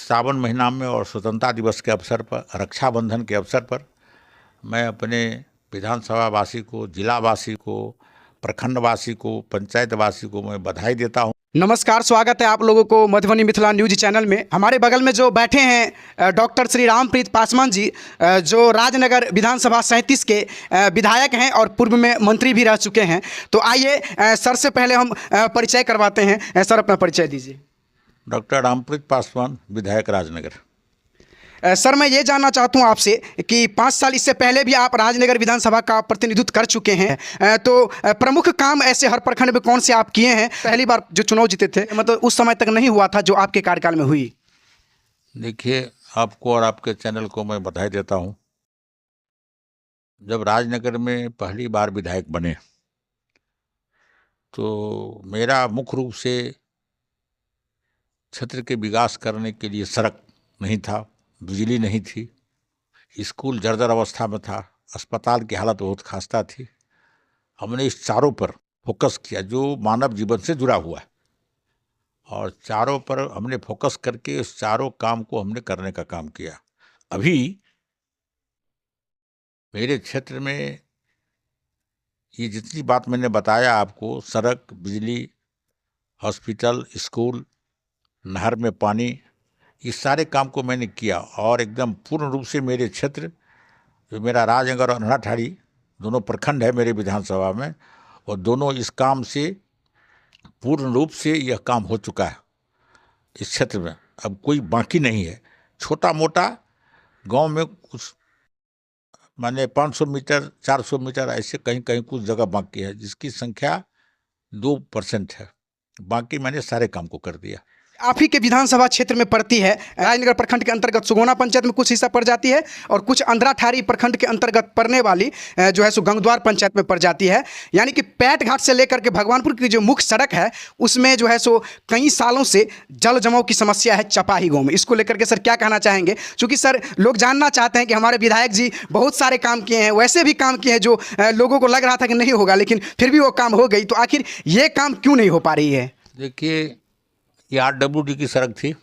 सावन महीना में और स्वतंत्रता दिवस के अवसर पर, रक्षाबंधन के अवसर पर मैं अपने विधानसभा वासी को, जिलावासी को, प्रखंडवासी को, पंचायतवासी को मैं बधाई देता हूँ। नमस्कार, स्वागत है आप लोगों को मधुबनी मिथिला न्यूज चैनल में। हमारे बगल में जो बैठे हैं डॉक्टर श्री रामप्रीत पासवान जी, जो राजनगर विधानसभा 37 के विधायक हैं और पूर्व में मंत्री भी रह चुके हैं। तो आइए सर से पहले हम परिचय करवाते हैं। सर, अपना परिचय दीजिए। डॉक्टर रामप्रीत पासवान, विधायक राजनगर। सर, मैं ये जानना चाहता हूँ आपसे कि 5 साल इससे पहले भी आप राजनगर विधानसभा का प्रतिनिधित्व कर चुके हैं, तो प्रमुख काम ऐसे हर प्रखंड में कौन से आप किए हैं? पहली बार जो चुनाव जीते थे, मतलब उस समय तक नहीं हुआ था जो आपके कार्यकाल में हुई। देखिए, आपको और आपके चैनल को मैं बधाई देता हूँ। जब राजनगर में पहली बार विधायक बने तो मेरा मुख्य रूप से क्षेत्र के विकास करने के लिए सड़क नहीं था, बिजली नहीं थी, स्कूल जर्जर अवस्था में था, अस्पताल की हालत बहुत खस्ता थी। हमने इस चारों पर फोकस किया जो मानव जीवन से जुड़ा हुआ है, और चारों पर हमने फोकस करके इस चारों काम को हमने करने का काम किया। अभी मेरे क्षेत्र में ये जितनी बात मैंने बताया आपको, सड़क, बिजली, हॉस्पिटल, स्कूल, नहर में पानी, इस सारे काम को मैंने किया। और एकदम पूर्ण रूप से मेरे क्षेत्र, जो मेरा राजनगर और नाठाड़ी दोनों प्रखंड है मेरे विधानसभा में, और दोनों इस काम से पूर्ण रूप से यह काम हो चुका है इस क्षेत्र में। अब कोई बाकी नहीं है। छोटा मोटा गांव में कुछ माने 500 मीटर, 400 मीटर ऐसे कहीं कहीं कुछ जगह बाकी है, जिसकी संख्या 2% है। बाकी मैंने सारे काम को कर दिया। आप ही के विधानसभा क्षेत्र में पड़ती है, राजनगर प्रखंड के अंतर्गत सुगोना पंचायत में कुछ हिस्सा पड़ जाती है, और कुछ अंधराठारी प्रखंड के अंतर्गत पड़ने वाली जो है सो गंगद्वार पंचायत में पड़ जाती है। यानी कि पैट घाट से लेकर के भगवानपुर की जो मुख्य सड़क है उसमें जो है सो कई सालों से जल जमाव की समस्या है चपाही गाँव में। इसको लेकर के सर क्या कहना चाहेंगे? चूँकि सर लोग जानना चाहते हैं कि हमारे विधायक जी बहुत सारे काम किए हैं, वैसे भी काम किए हैं जो लोगों को लग रहा था कि नहीं होगा, लेकिन फिर भी वो काम हो गई। तो आखिर ये काम क्यों नहीं हो पा रही है? देखिए, ये RWD की सड़क थी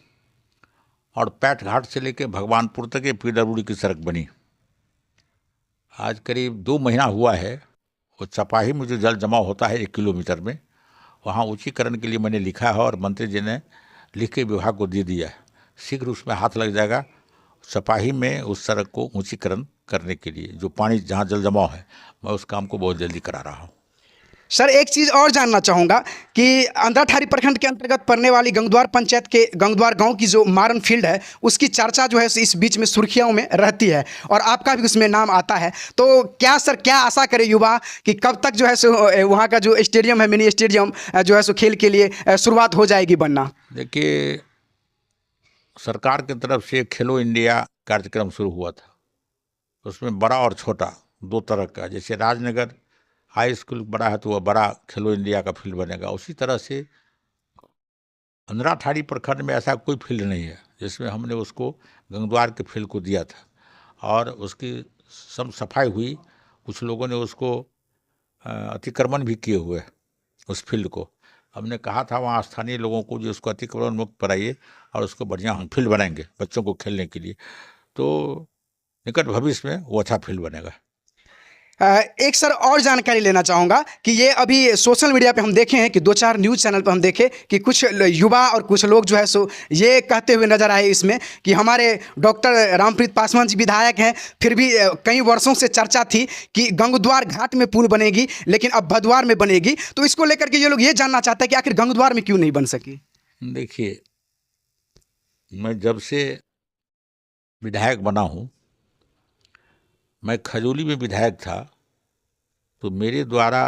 और पैट घाट से लेकर भगवानपुर तक ये PWD की सड़क बनी। आज करीब 2 महीना हुआ है। वो चपाही में जो जल जमाव होता है 1 किलोमीटर में, वहाँ ऊंचीकरण के लिए मैंने लिखा है और मंत्री जी ने लिख के विभाग को दे दिया है। शीघ्र उसमें हाथ लग जाएगा चपाही में उस सड़क को ऊंचीकरण करने के लिए। जो पानी जहाँ जल जमाव है, मैं उस काम को बहुत जल्दी करा रहा हूँ। सर, एक चीज़ और जानना चाहूँगा कि अंधराठारी प्रखंड के अंतर्गत पड़ने वाली गंगद्वार पंचायत के गंगद्वार गांव की जो मारन फील्ड है, उसकी चर्चा जो है इस बीच में सुर्खियों में रहती है और आपका भी उसमें नाम आता है। तो क्या सर, क्या आशा करे युवा कि कब तक जो है सो वहाँ का जो स्टेडियम है, मिनी स्टेडियम जो है सो खेल के लिए शुरुआत हो जाएगी बनना? देखिए, सरकार की तरफ से खेलो इंडिया कार्यक्रम शुरू हुआ था। उसमें बड़ा और छोटा 2 तरह का, जैसे राजनगर हाई स्कूल बड़ा है तो वह बड़ा खेलो इंडिया का फील्ड बनेगा, उसी तरह से अंधराठाड़ी प्रखंड में ऐसा कोई फील्ड नहीं है जिसमें हमने उसको गंगद्वार के फील्ड को दिया था। और उसकी सब सफाई हुई, कुछ लोगों ने उसको अतिक्रमण भी किए हुए उस फील्ड को। हमने कहा था वहाँ स्थानीय लोगों को जो उसको अतिक्रमण मुक्त कराइए और उसको बढ़िया हम फील्ड बनाएंगे बच्चों को खेलने के लिए। तो निकट भविष्य में वो अच्छा फील्ड बनेगा। एक सर और जानकारी लेना चाहूँगा कि ये अभी सोशल मीडिया पे हम देखे हैं कि 2-4 न्यूज़ चैनल पे हम देखे कि कुछ युवा और कुछ लोग जो है सो ये कहते हुए नजर आए इसमें कि हमारे डॉक्टर रामप्रीत पासवान जी विधायक हैं, फिर भी कई वर्षों से चर्चा थी कि गंगद्वार घाट में पुल बनेगी, लेकिन अब भदवार में बनेगी। तो इसको लेकर के ये लोग ये जानना चाहते हैं कि आखिर गंगद्वार में क्यों नहीं बन सकी? देखिए, मैं जब से विधायक बना हूँ, मैं खजूली में विधायक था, तो मेरे द्वारा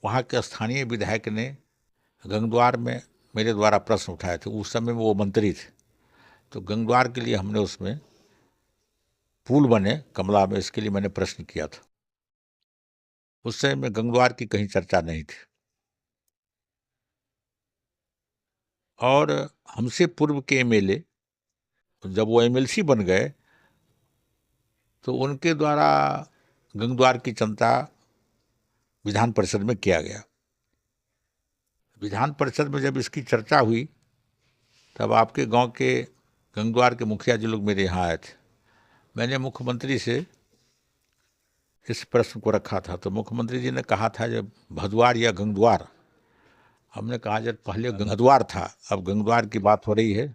वहाँ के स्थानीय विधायक ने गंगद्वार में मेरे द्वारा प्रश्न उठाए थे। उस समय में वो मंत्री थे, तो गंगद्वार के लिए हमने उसमें पुल बने कमला में, इसके लिए मैंने प्रश्न किया था। उस समय में गंगद्वार की कहीं चर्चा नहीं थी। और हमसे पूर्व के MLA जब वो MLC बन गए तो उनके द्वारा गंगद्वार की चिंता विधान परिषद में किया गया। विधान परिषद में जब इसकी चर्चा हुई तब आपके गांव के गंगद्वार के मुखिया जी लोग मेरे यहाँ आए थे। मैंने मुख्यमंत्री से इस प्रश्न को रखा था, तो मुख्यमंत्री जी ने कहा था जब भदवार या गंगद्वार, हमने कहा जब पहले गंगद्वार था, अब गंगद्वार की बात हो रही है।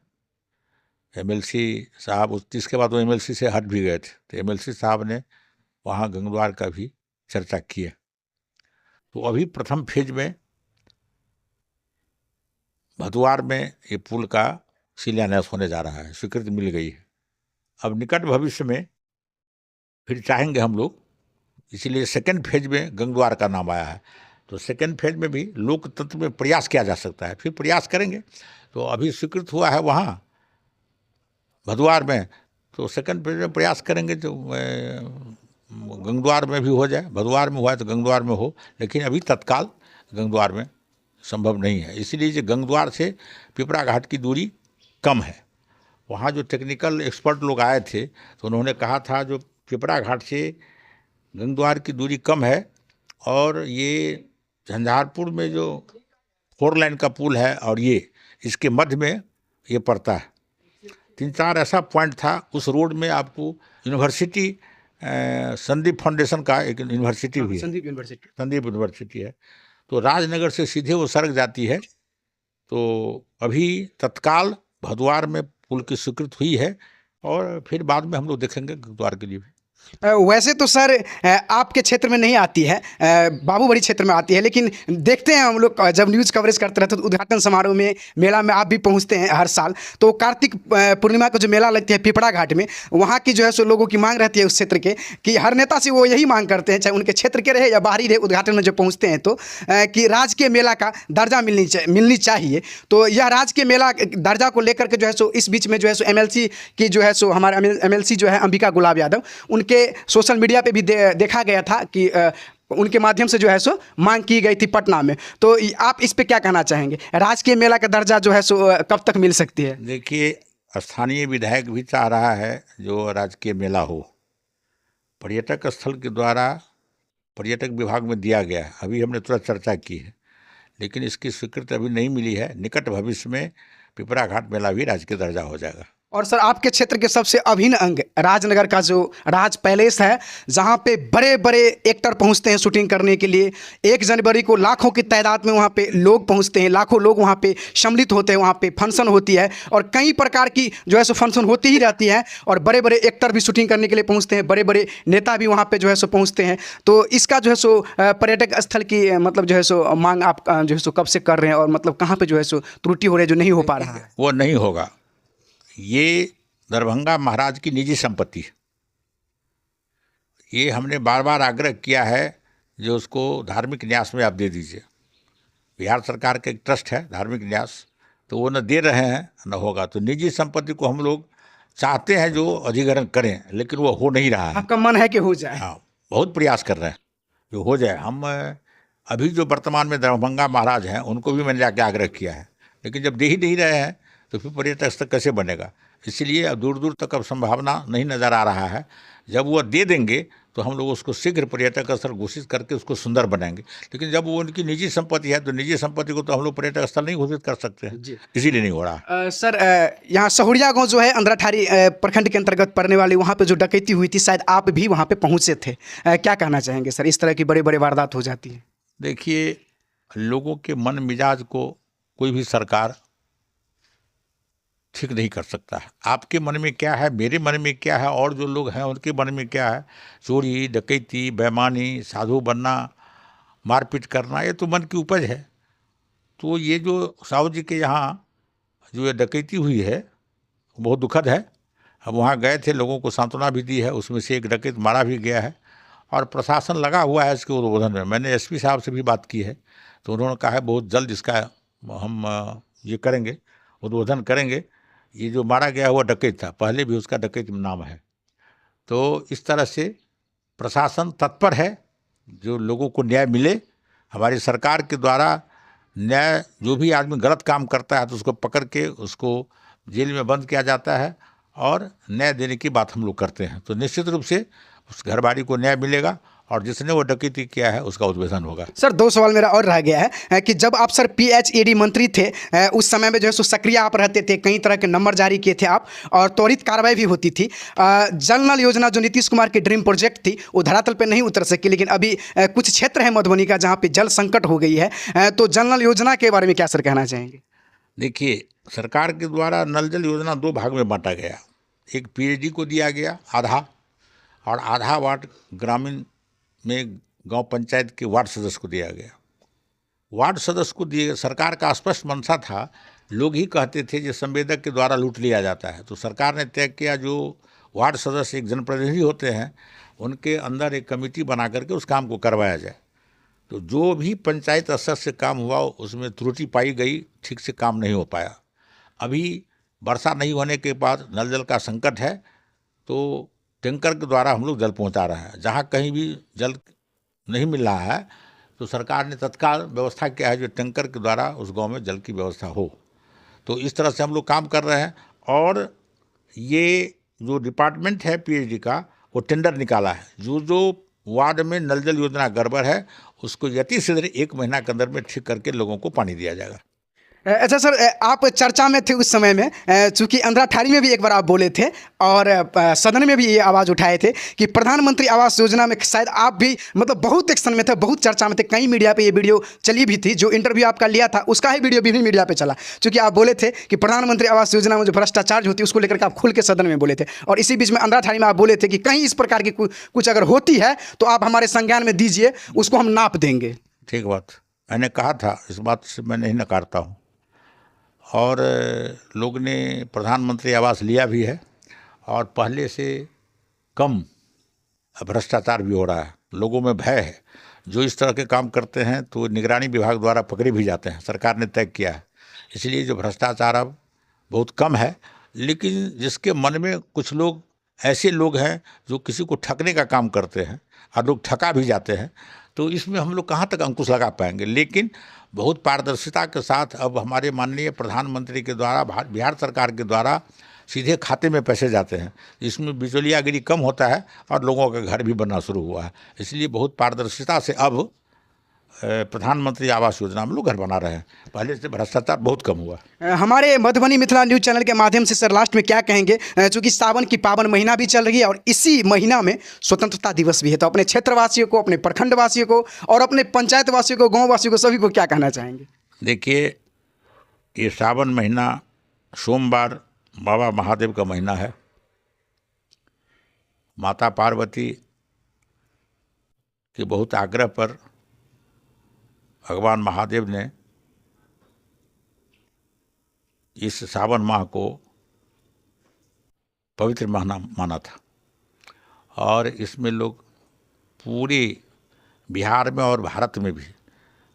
एमएलसी साहब इसके बाद वो एमएलसी से हट भी गए थे, तो एमएलसी साहब ने वहाँ गंगद्वार का भी चर्चा की है। तो अभी प्रथम फेज में भदवार में ये पुल का शिलान्यास होने जा रहा है, स्वीकृति मिल गई है। अब निकट भविष्य में फिर चाहेंगे हम लोग, इसीलिए सेकेंड फेज में गंगद्वार का नाम आया है। तो सेकेंड फेज में भी लोकतंत्र में प्रयास किया जा सकता है, फिर प्रयास करेंगे। तो अभी स्वीकृत हुआ है वहाँ भदवार में, तो सेकेंड फेज में प्रयास करेंगे जो गंगद्वार में भी हो जाए। भदवार में हुआ है तो गंगद्वार में हो, लेकिन अभी तत्काल गंगद्वार में संभव नहीं है। इसीलिए जो गंगद्वार से पिपरा घाट की दूरी कम है। वहाँ जो टेक्निकल एक्सपर्ट लोग आए थे तो उन्होंने कहा था जो पिपरा घाट से गंगद्वार की दूरी कम है, और ये झंझारपुर में जो 4 लाइन का पुल है और ये इसके मध्य में ये पड़ता है। 3-4 ऐसा पॉइंट था उस रोड में। आपको यूनिवर्सिटी संदीप फाउंडेशन का एक यूनिवर्सिटी भी है, संदीप यूनिवर्सिटी है, तो राजनगर से सीधे वो सड़क जाती है। तो अभी तत्काल भदवार में पुल की स्वीकृति हुई है, और फिर बाद में हम लोग देखेंगे गंगद्वार के लिए भी। वैसे तो सर आपके क्षेत्र में नहीं आती है, बाबूबड़ी क्षेत्र में आती है, लेकिन देखते हैं हम लोग जब न्यूज़ कवरेज करते रहते हैं तो उद्घाटन समारोह में, मेला में आप भी पहुंचते हैं हर साल। तो कार्तिक पूर्णिमा का जो मेला लगती है पिपरा घाट में, वहाँ की जो है सो लोगों की मांग रहती है उस क्षेत्र के, कि हर नेता से वो यही मांग करते हैं, चाहे उनके क्षेत्र के रहे या बाहरी रहे, उद्घाटन में जब पहुँचते हैं तो कि राजकीय मेला का दर्जा मिलनी चाहिए। तो यह राजकीय मेला दर्जा को लेकर के जो है सो इस बीच में जो है सो एमएलसी की जो है सो हमारे एमएलसी जो है अंबिका गुलाब यादव, उनके सोशल मीडिया पे भी देखा गया था कि उनके माध्यम से जो है सो मांग की गई थी पटना में। तो आप इस पे क्या कहना चाहेंगे, राजकीय मेला का दर्जा जो है सो कब तक मिल सकती है? देखिए, स्थानीय विधायक भी चाह रहा है जो राजकीय मेला हो, पर्यटक स्थल के द्वारा पर्यटक विभाग में दिया गया है, अभी हमने तुरंत चर्चा की है, लेकिन इसकी स्वीकृति अभी नहीं मिली है। निकट भविष्य में पिपरा घाट मेला भी राजकीय दर्जा हो जाएगा। और सर आपके क्षेत्र के सबसे अभिन्न अंग राजनगर का जो राज पैलेस है, जहाँ पे बड़े बड़े एक्टर पहुँचते हैं शूटिंग करने के लिए। 1 जनवरी को लाखों की तादाद में वहाँ पे लोग पहुँचते हैं, लाखों लोग वहाँ पे सम्मिलित होते हैं, वहाँ पे फंक्शन होती है और कई प्रकार की जो है सो फंक्शन होती ही रहती है, और बड़े बड़े एक्टर भी शूटिंग करने के लिए पहुँचते हैं, बड़े बड़े नेता भी वहाँ पर जो है सो पहुँचते हैं। तो इसका जो है सो पर्यटक स्थल की मतलब जो है सो मांग आप जो है सो कब से कर रहे हैं, और मतलब कहाँ पर जो है सो त्रुटि हो रही है जो नहीं हो पा रहा है? वो नहीं होगा, ये दरभंगा महाराज की निजी संपत्ति है। ये हमने बार बार आग्रह किया है जो उसको धार्मिक न्यास में आप दे दीजिए। बिहार सरकार का एक ट्रस्ट है धार्मिक न्यास, तो वो न दे रहे हैं न होगा। तो निजी संपत्ति को हम लोग चाहते हैं जो अधिग्रहण करें, लेकिन वो हो नहीं रहा है। आपका मन है कि हो जाए? हाँ, बहुत प्रयास कर रहे हैं जो हो जाए। हम अभी जो वर्तमान में दरभंगा महाराज हैं उनको भी मैंने जाके आग्रह किया है, लेकिन जब दे ही नहीं रहे हैं तो फिर पर्यटक स्थल कैसे बनेगा? इसलिए अब दूर दूर तक अब संभावना नहीं नज़र आ रहा है। जब वो दे देंगे तो हम लोग उसको शीघ्र पर्यटक स्थल घोषित करके उसको सुंदर बनाएंगे। लेकिन जब वो उनकी निजी संपत्ति है तो निजी संपत्ति को तो हम लोग पर्यटक स्थल नहीं घोषित कर सकते हैं, इसीलिए नहीं हो रहा। सर यहाँ सहुरिया गांव जो है अंद्राठारी प्रखंड के अंतर्गत पड़ने वाली, वहाँ पे जो डकैती हुई थी, शायद आप भी वहाँ पे पहुँचे थे। क्या कहना चाहेंगे सर, इस तरह की बड़ी बड़ी वारदात हो जाती है? देखिए, लोगों के मन मिजाज को कोई भी सरकार ठीक नहीं कर सकता है। आपके मन में क्या है, मेरे मन में क्या है, और जो लोग हैं उनके मन में क्या है, चोरी डकैती बेईमानी साधु बनना मारपीट करना, ये तो मन की उपज है। तो ये जो साहू जी के यहाँ जो ये डकैती हुई है बहुत दुखद है। हम वहाँ गए थे, लोगों को सांत्वना भी दी है, उसमें से एक डकैत मारा भी गया है और प्रशासन लगा हुआ है इसके उद्बोधन में। मैंने एसपी साहब से भी बात की है, तो उन्होंने कहा है बहुत जल्द इसका हम ये करेंगे, उद्बोधन करेंगे। ये जो मारा गया हुआ डकैत था, पहले भी उसका डकैत नाम है। तो इस तरह से प्रशासन तत्पर है जो लोगों को न्याय मिले। हमारी सरकार के द्वारा न्याय, जो भी आदमी गलत काम करता है तो उसको पकड़ के उसको जेल में बंद किया जाता है और न्याय देने की बात हम लोग करते हैं। तो निश्चित रूप से उस घरवाली को न्याय मिलेगा और जिसने वो डकैती किया है उसका उद्भेदन होगा। सर 2 सवाल मेरा और रह गया है कि जब आप सर PHED मंत्री थे उस समय में जो है सो सक्रिय आप रहते थे, कई तरह के नंबर जारी किए थे आप और त्वरित कार्रवाई भी होती थी। जल नल योजना जो नीतीश कुमार की ड्रीम प्रोजेक्ट थी वो धरातल पे नहीं उतर सकी, लेकिन अभी कुछ क्षेत्र है मधुबनी का जहाँ पे जल संकट हो गई है, तो जल नल योजना के बारे में क्या सर कहना चाहेंगे? देखिए, सरकार के द्वारा नल जल योजना 2 भाग में बांटा गया। एक PHD को दिया गया आधा, और आधा वार्ड ग्रामीण में गांव पंचायत के वार्ड सदस्य को दिया गया। वार्ड सदस्य को दिए, सरकार का स्पष्ट मंशा था, लोग ही कहते थे कि संवेदक के द्वारा लूट लिया जाता है, तो सरकार ने तय किया जो वार्ड सदस्य एक जनप्रतिनिधि होते हैं उनके अंदर एक कमेटी बना करके उस काम को करवाया जाए। तो जो भी पंचायत स्तर से काम हुआ उसमें त्रुटि पाई गई, ठीक से काम नहीं हो पाया। अभी वर्षा नहीं होने के बाद नल जल का संकट है, तो टैंकर के द्वारा हम लोग जल पहुंचा रहे हैं। जहां कहीं भी जल नहीं मिल रहा है तो सरकार ने तत्काल व्यवस्था किया है जो टैंकर के द्वारा उस गांव में जल की व्यवस्था हो। तो इस तरह से हम लोग काम कर रहे हैं। और ये जो डिपार्टमेंट है PHD का, वो टेंडर निकाला है। जो वार्ड में नल जल योजना गड़बड़ है उसको यति शीघ्र 1 महीना के अंदर में ठीक करके लोगों को पानी दिया जाएगा। अच्छा सर, आप चर्चा में थे उस समय में, चूँकि अंदरा ठारी में भी एक बार आप बोले थे और सदन में भी ये आवाज़ उठाए थे कि प्रधानमंत्री आवास योजना में शायद आप भी मतलब बहुत एक्शन में थे, बहुत चर्चा में थे, कई मीडिया पे ये वीडियो चली भी थी। जो इंटरव्यू आपका लिया था उसका ही वीडियो विभिन्न मीडिया पे चला, चूँकि आप बोले थे कि प्रधानमंत्री आवास योजना में जो भ्रष्टाचार होती है उसको लेकर के आप खुल के सदन में बोले थे। और इसी बीच में अंदरा ठारी में आप बोले थे कि कहीं इस प्रकार की कुछ अगर होती है तो आप हमारे संज्ञान में दीजिए, उसको हम नाप देंगे। ठीक बात, मैंने कहा था, इस बात से मैं नहीं नकारता हूँ। और लोग ने प्रधानमंत्री आवास लिया भी है और पहले से कम भ्रष्टाचार भी हो रहा है। लोगों में भय है, जो इस तरह के काम करते हैं तो निगरानी विभाग द्वारा पकड़े भी जाते हैं, सरकार ने तय किया है। इसलिए जो भ्रष्टाचार अब बहुत कम है, लेकिन जिसके मन में कुछ लोग ऐसे लोग हैं जो किसी को ठगने का काम करते हैं और लोग ठगा भी जाते हैं, तो इसमें हम लोग कहाँ तक अंकुश लगा पाएंगे। लेकिन बहुत पारदर्शिता के साथ अब हमारे माननीय प्रधानमंत्री के द्वारा, बिहार सरकार के द्वारा सीधे खाते में पैसे जाते हैं। इसमें बिचौलियागिरी कम होता है और लोगों का घर भी बनना शुरू हुआ है। इसलिए बहुत पारदर्शिता से अब प्रधानमंत्री आवास योजना में लोग घर बना रहे हैं। पहले से भ्रष्टाचार बहुत कम हुआ। हमारे मधुबनी मिथिला न्यूज़ चैनल के माध्यम से सर लास्ट में क्या कहेंगे, चूँकि सावन की पावन महीना भी चल रही है और इसी महीना में स्वतंत्रता दिवस भी है, तो अपने क्षेत्रवासियों को, अपने प्रखंडवासियों को और अपने पंचायत वासियों को, गाँव वासियों को, सभी को क्या कहना चाहेंगे? देखिए, ये सावन महीना सोमवार बाबा महादेव का महीना है। माता पार्वती के बहुत आग्रह पर भगवान महादेव ने इस सावन माह को पवित्र महीना माना था और इसमें लोग पूरे बिहार में और भारत में भी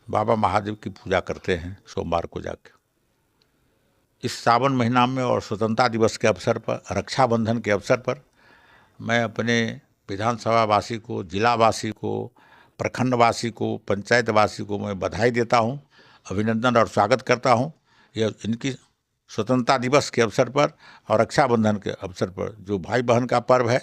बाबा महादेव की पूजा करते हैं सोमवार को जाकर। इस सावन महीना में और स्वतंत्रता दिवस के अवसर पर, रक्षाबंधन के अवसर पर, मैं अपने विधानसभा वासी को, जिलावासी को, प्रखंडवासी को, पंचायतवासी को मैं बधाई देता हूं, अभिनंदन और स्वागत करता हूं। यह इनकी स्वतंत्रता दिवस के अवसर पर और रक्षाबंधन के अवसर पर, जो भाई बहन का पर्व है,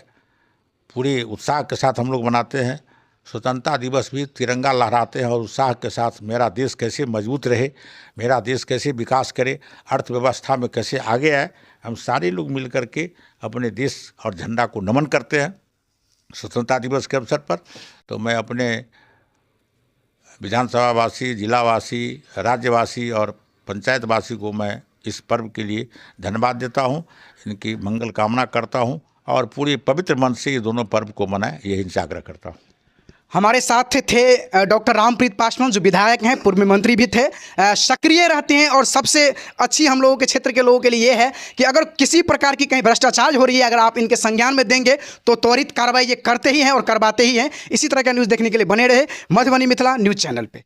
पूरे उत्साह के साथ हम लोग मनाते हैं। स्वतंत्रता दिवस भी तिरंगा लहराते हैं और उत्साह के साथ मेरा देश कैसे मजबूत रहे, मेरा देश कैसे विकास करे, अर्थव्यवस्था में कैसे आगे आए, हम सारे लोग मिल कर के अपने देश और झंडा को नमन करते हैं स्वतंत्रता दिवस के अवसर पर। तो मैं अपने विधानसभा वासी, जिलावासी, राज्यवासी और पंचायतवासी को मैं इस पर्व के लिए धन्यवाद देता हूं, इनकी मंगल कामना करता हूं और पूरे पवित्र मन से ये दोनों पर्व को मनाएं, यही इनसे आग्रह करता हूं। हमारे साथ थे डॉक्टर रामप्रीत पासवान, जो विधायक हैं, पूर्व मंत्री भी थे, सक्रिय रहते हैं। और सबसे अच्छी हम लोगों के क्षेत्र के लोगों के लिए ये है कि अगर किसी प्रकार की कहीं भ्रष्टाचार हो रही है, अगर आप इनके संज्ञान में देंगे तो त्वरित कार्रवाई ये करते ही हैं और करवाते ही हैं। इसी तरह का न्यूज़ देखने के लिए बने रहे मधुबनी मिथिला न्यूज़ चैनल पे।